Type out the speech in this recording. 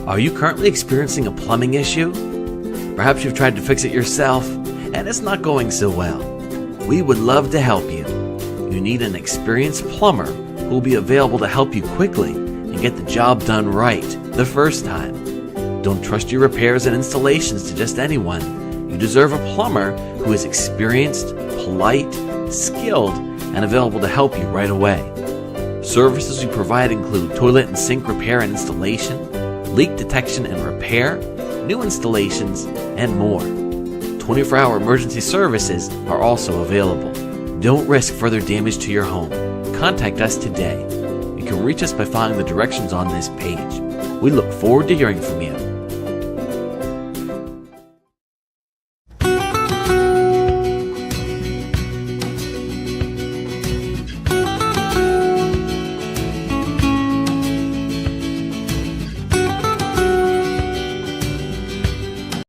Are you currently experiencing a plumbing issue? Perhaps you've tried to fix it yourself and it's not going so well. We would love to help you. You need an experienced plumber who will be available to help you quickly and get the job done right the first time. Don't trust your repairs and installations to just anyone. You deserve a plumber who is experienced, polite, skilled, and available to help you right away. Services we provide include toilet and sink repair and installation, leak detection and repair, new installations, and more. 24-hour emergency services are also available. Don't risk further damage to your home. Contact us today. You can reach us by following the directions on this page. We look forward to hearing from you.